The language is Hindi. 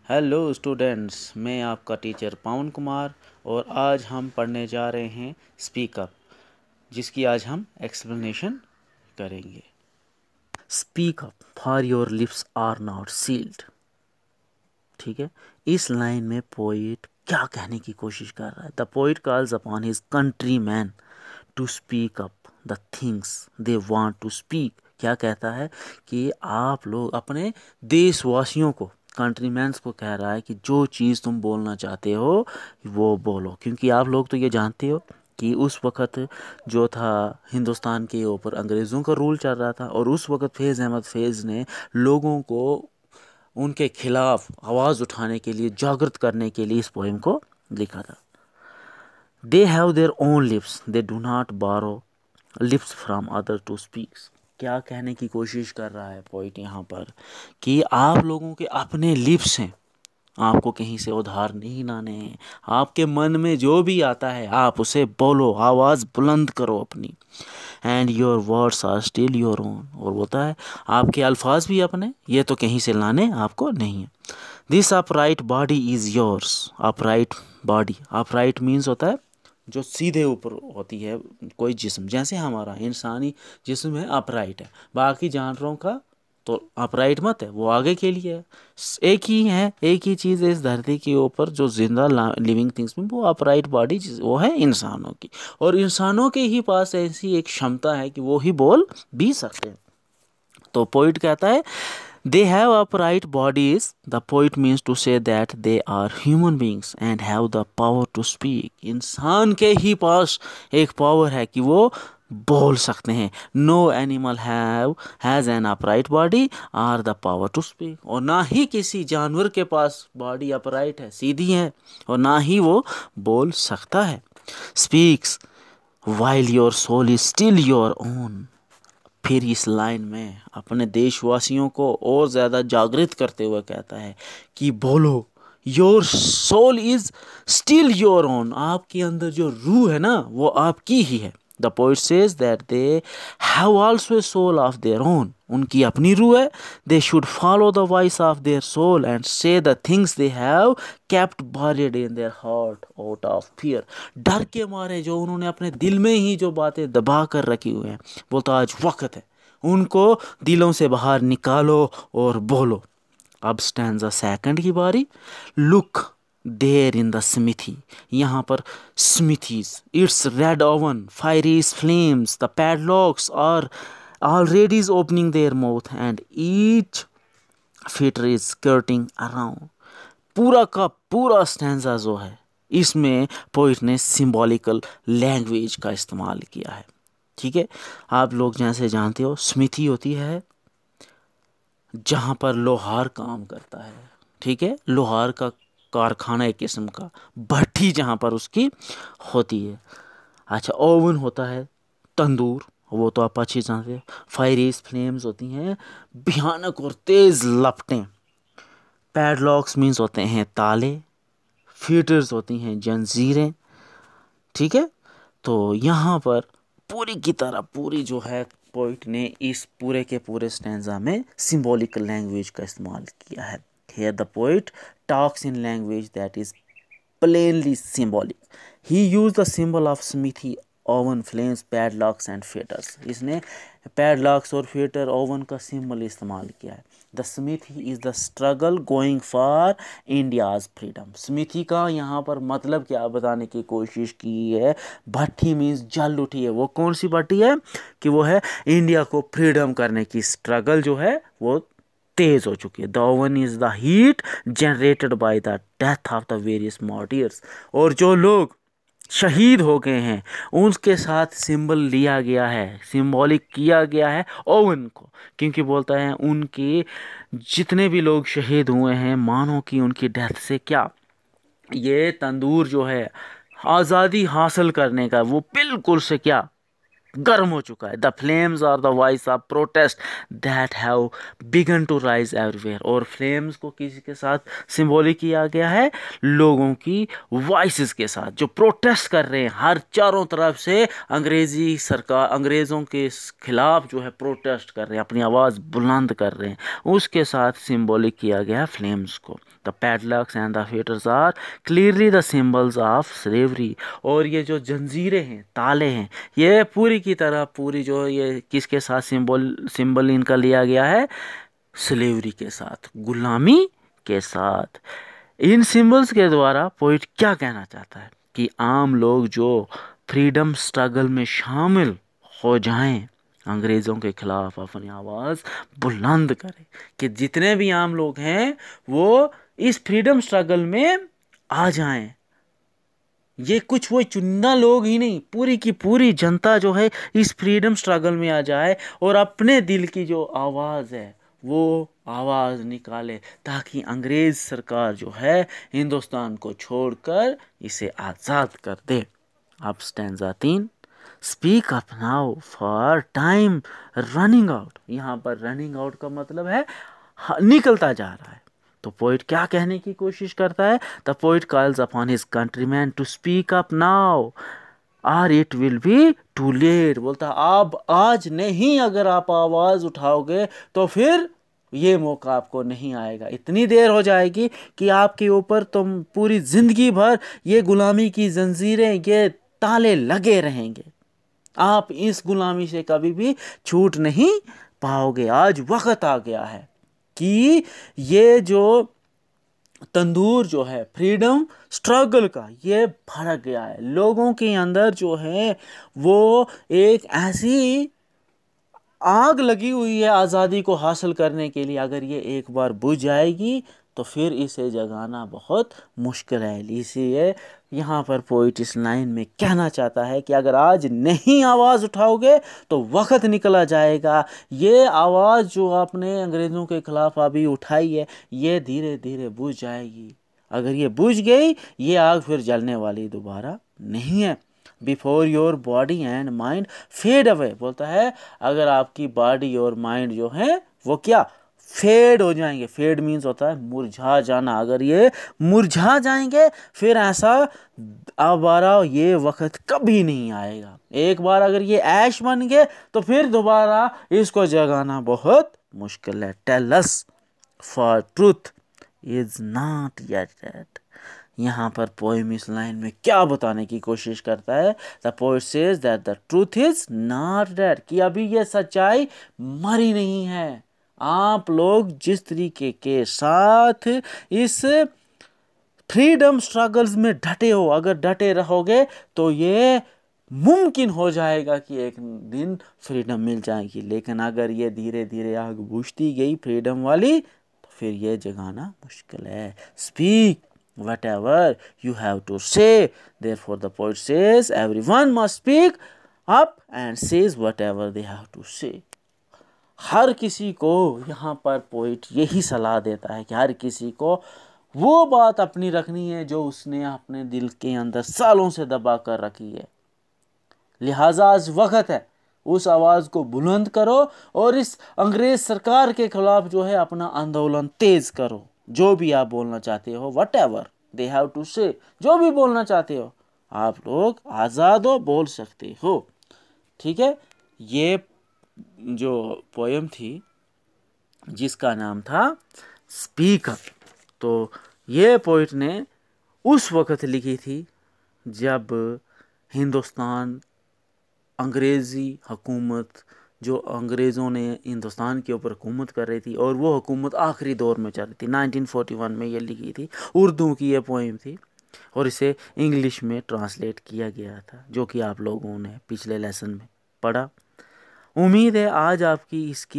हेलो स्टूडेंट्स, मैं आपका टीचर पवन कुमार और आज हम पढ़ने जा रहे हैं स्पीक अप, जिसकी आज हम एक्सप्लेनेशन करेंगे। Speak up for your lips are not sealed. ठीक है, इस लाइन में पोइट क्या कहने की कोशिश कर रहा है? The poet calls upon his country man to speak up the things they want to speak. क्या कहता है कि आप लोग अपने देशवासियों को, कंट्रीमैन्स को कह रहा है कि जो चीज़ तुम बोलना चाहते हो वो बोलो, क्योंकि आप लोग तो ये जानते हो कि उस वक़्त जो था हिंदुस्तान के ऊपर अंग्रेज़ों का रूल चल रहा था और उस वक़्त फैज़ अहमद फैज़ ने लोगों को उनके खिलाफ आवाज़ उठाने के लिए, जागृत करने के लिए इस पोएम को लिखा था। They have their own lips, they do not borrow lips from other to speaks. क्या कहने की कोशिश कर रहा है पोइट यहाँ पर कि आप लोगों के अपने लिप्स हैं, आपको कहीं से उधार नहीं लाने हैं। आपके मन में जो भी आता है आप उसे बोलो, आवाज़ बुलंद करो अपनी। And your words are still your own. और बोलता है आपके अल्फाज भी अपने, ये तो कहीं से लाने आपको नहीं है। This upright body is yours. Upright body, upright means होता है जो सीधे ऊपर होती है कोई जिस्म, जैसे हमारा इंसानी जिस्म है अपराइट है, बाकी जानवरों का तो अपराइट मत है, वो आगे के लिए है। एक ही है, एक ही चीज़ है इस धरती के ऊपर जो जिंदा लिविंग थिंग्स में वो अपराइट बॉडी वो है इंसानों की। और इंसानों के ही पास ऐसी एक क्षमता है कि वो ही बोल भी सकते हैं। तो पोइट कहता है they have upright bodies. The poet means to say that they are human beings and have the power to speak. इंसान के ही पास एक पावर है कि वो बोल सकते हैं। No animal has an upright body or the power to speak. और ना ही किसी जानवर के पास बॉडी अपराइट है, सीधी है, और ना ही वो बोल सकता है। Speaks while your soul is still your own. फिर इस लाइन में अपने देशवासियों को और ज़्यादा जागृत करते हुए कहता है कि बोलो, your soul is still your own. आपके अंदर जो रूह है ना वो आपकी ही है। The poet says that they have also a soul of their own. उनकी अपनी रूह है। They should follow the voice of their soul and say the things they have kept buried in their heart out of fear. डर के मारे जो उन्होंने अपने दिल में ही जो बातें दबा कर रखी हुई हैं, बोलता आज वक्त है उनको दिलों से बाहर निकालो और बोलो। अब स्टैंजा सेकंड की बारी। Look there in the smithy. यहाँ पर smithies, it's red oven, fiery flames, the padlocks are already is opening their mouth and each fitter is skirting around। पूरा का पूरा स्टैंजा जो है इसमें पोइट ने सिंबॉलिकल लैंग्वेज का इस्तेमाल किया है। ठीक है, आप लोग जैसे जानते हो स्मिथी होती है जहाँ पर लोहार काम करता है। ठीक है, लोहार का कारखाना एक किस्म का, भट्ठी जहाँ पर उसकी होती है। अच्छा, ओवन होता है तंदूर, वो तो आप अच्छी जानते हैं। फायरीज फ्लेम्स होती हैं भयानक और तेज लपटें। पैडलॉक्स मीन्स होते हैं ताले। फीटर्स होती हैं जंजीरें। ठीक है, तो यहाँ पर पूरी की तरह पूरी जो है पोइट ने इस पूरे के पूरे स्टैंजा में सिंबॉलिकल लैंग्वेज का इस्तेमाल किया है। Here the poet talks in language that is plainly symbolic. He used the symbol of smithy, oven, flames, padlocks and fetters. इसने पैडलॉक्स और फीटर ओवन का सिंबल इस्तेमाल किया है। The smithy is the struggle going for India's freedom. Smithy का यहाँ पर मतलब क्या बताने की कोशिश की है? भट्टी मीन्स जल उठी है। वो कौन सी भट्टी है? कि वो है इंडिया को फ्रीडम करने की स्ट्रगल जो है वो तेज हो चुकी है। The oven is the heat generated by the death of the various martyrs. और जो लोग शहीद हो गए हैं उनके साथ सिंबल लिया गया है, सिंबॉलिक किया गया है ओवन को, क्योंकि बोलता है उनके जितने भी लोग शहीद हुए हैं मानो कि उनकी डेथ से क्या, ये तंदूर जो है आज़ादी हासिल करने का वो बिल्कुल से क्या गर्म हो चुका है। The flames are the voice of protest that have begun to rise everywhere. और फ्लेम्स को किसी के साथ सिंबॉलिक किया गया है? लोगों की वॉइसेस के साथ जो प्रोटेस्ट कर रहे हैं हर चारों तरफ से, अंग्रेजी सरकार अंग्रेज़ों के खिलाफ जो है प्रोटेस्ट कर रहे हैं, अपनी आवाज़ बुलंद कर रहे हैं, उसके साथ सिंबॉलिक किया गया है फ्लेम्स को। The padlocks and the fetters are clearly the symbols of slavery. और ये जो जंजीरें हैं, ताले हैं, ये पूरी की तरह पूरी जो ये किसके साथ सिंबल इनका लिया गया है, स्लेवरी के साथ, गुलामी के साथ। इन सिंबल्स के द्वारा पोइट क्या कहना चाहता है कि आम लोग जो फ्रीडम स्ट्रगल में शामिल हो जाएं, अंग्रेज़ों के खिलाफ अपनी आवाज़ बुलंद करें, कि जितने भी आम लोग हैं वो इस फ्रीडम स्ट्रगल में आ जाएं। ये कुछ वो चुनिंदा लोग ही नहीं, पूरी की पूरी जनता जो है इस फ्रीडम स्ट्रगल में आ जाए और अपने दिल की जो आवाज़ है वो आवाज़ निकाले, ताकि अंग्रेज़ सरकार जो है हिंदुस्तान को छोड़कर इसे आज़ाद कर दे। अब stanza 3, speak up now for time running out. यहाँ पर रनिंग आउट का मतलब है निकलता जा रहा है। तो पोइट क्या कहने की कोशिश करता है, the poet calls upon his countryman to speak up now or it will be too late. बोलता अब आज नहीं, अगर आप आवाज़ उठाओगे तो फिर ये मौका आपको नहीं आएगा, इतनी देर हो जाएगी कि आपके ऊपर तुम पूरी ज़िंदगी भर ये गुलामी की जंजीरें, ये ताले लगे रहेंगे, आप इस गुलामी से कभी भी छूट नहीं पाओगे। आज वक्त आ गया है कि ये जो तंदूर जो है फ्रीडम स्ट्रगल का, ये भड़क गया है लोगों के अंदर, जो है वो एक ऐसी आग लगी हुई है आज़ादी को हासिल करने के लिए। अगर ये एक बार बुझ जाएगी तो फिर इसे जगाना बहुत मुश्किल है। इसलिए यहाँ पर पोइट इस लाइन में कहना चाहता है कि अगर आज नहीं आवाज़ उठाओगे तो वक्त निकला जाएगा। ये आवाज़ जो आपने अंग्रेज़ों के ख़िलाफ़ अभी उठाई है, ये धीरे धीरे बुझ जाएगी। अगर ये बुझ गई, ये आग फिर जलने वाली दोबारा नहीं है। Before your body and mind fade away. बोलता है अगर आपकी बॉडी और माइंड जो है वो क्या, फेड हो जाएंगे। फेड मीन्स होता है मुरझा जाना। अगर ये मुरझा जाएंगे फिर ऐसा दोबारा ये वक्त कभी नहीं आएगा। एक बार अगर ये ऐश बन गए तो फिर दोबारा इसको जगाना बहुत मुश्किल है। Tell us for truth is not yet dead. यहाँ पर पोएम इस लाइन में क्या बताने की कोशिश करता है, the poet says that the truth is not dead, कि अभी ये सच्चाई मरी नहीं है। आप लोग जिस तरीके के साथ इस फ्रीडम स्ट्रगल्स में डटे हो, अगर डटे रहोगे तो ये मुमकिन हो जाएगा कि एक दिन फ्रीडम मिल जाएगी। लेकिन अगर ये धीरे धीरे आग बुझती गई फ्रीडम वाली, तो फिर ये जगाना मुश्किल है। Speak whatever you have to say. Therefore the poet says everyone must speak up and says whatever they have to say. हर किसी को यहाँ पर पोइट यही सलाह देता है कि हर किसी को वो बात अपनी रखनी है जो उसने अपने दिल के अंदर सालों से दबा कर रखी है। लिहाजा आज वक्त है, उस आवाज़ को बुलंद करो और इस अंग्रेज सरकार के खिलाफ जो है अपना आंदोलन तेज करो। जो भी आप बोलना चाहते हो, whatever they have to say, जो भी बोलना चाहते हो आप लोग आज़ाद हो, बोल सकते हो। ठीक है, ये जो पोएम थी जिसका नाम था स्पीक अप, तो ये पोइट ने उस वक़्त लिखी थी जब हिंदुस्तान अंग्रेज़ी हुकूमत, जो अंग्रेज़ों ने हिंदुस्तान के ऊपर हुकूमत कर रही थी और वो हुकूमत आखिरी दौर में चल रही थी। 1941 में ये लिखी थी, उर्दू की ये पोएम थी और इसे इंग्लिश में ट्रांसलेट किया गया था, जो कि आप लोगों ने पिछले लेसन में पढ़ा। उम्मीद है आज आपकी इसकी